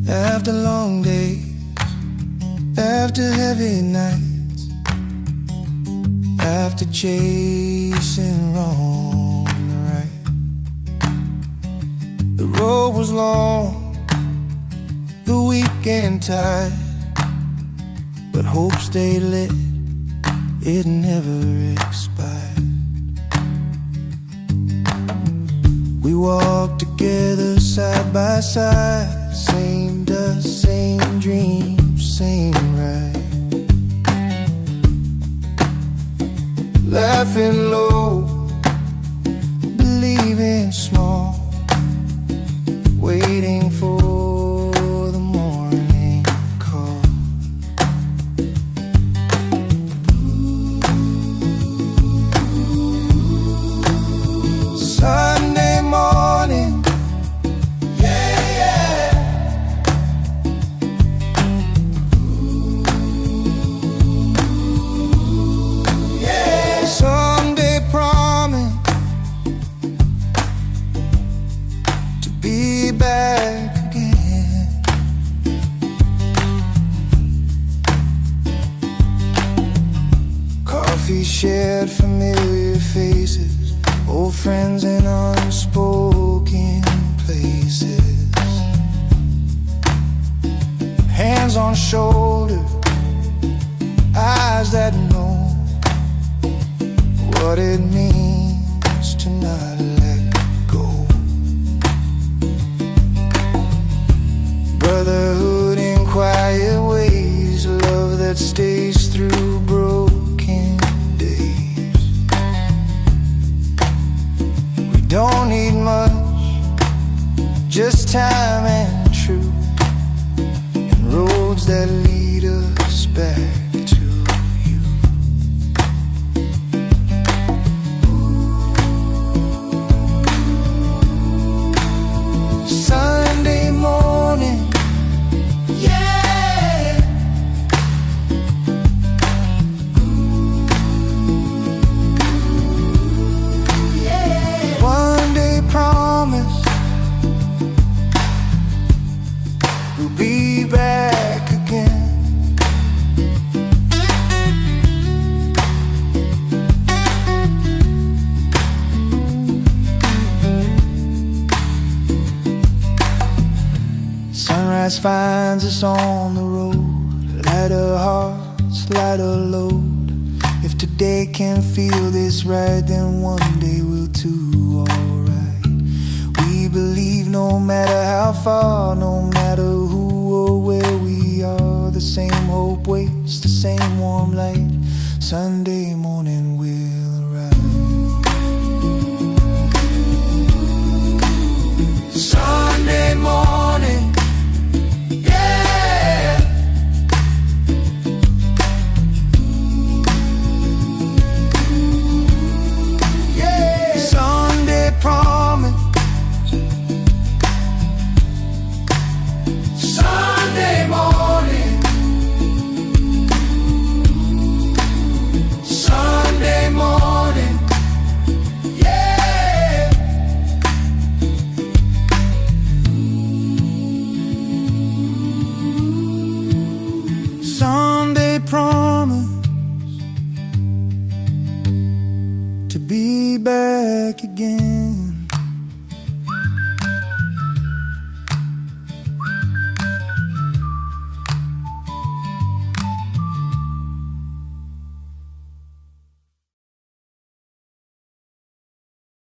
After long days, after heavy nights, after chasing wrong and right, the road was long, the weekend tired, but hope stayed lit, it never expired. We walked together side by side, same dust, same dreams, same ride. Laughing low, believing small, waiting for the morning call. Sunday morning, yeah, yeah. Yeah. Someday promise to be back again. Coffee shared, familiar faces, old friends in unspoken places. Hands on shoulder, eyes that know what it means to not let go. Brotherhood in quiet ways, love that stays through broken days. We don't need much, just time and truth, and roads that lead us back to you. Sunday morning, yeah. Yeah. One day promise we'll be back again. Sunrise finds us on the road, lighter hearts, lighter load. If today can feel this right, then one day we'll do alright. We believe no matter how far, no matter who or where we are, the same hope waits, the same warm light. Sunday morning will arrive. Sunday morning, yeah. Yeah. Sunday promise, Sunday morning, Sunday morning, yeah. Sunday promise to be back again.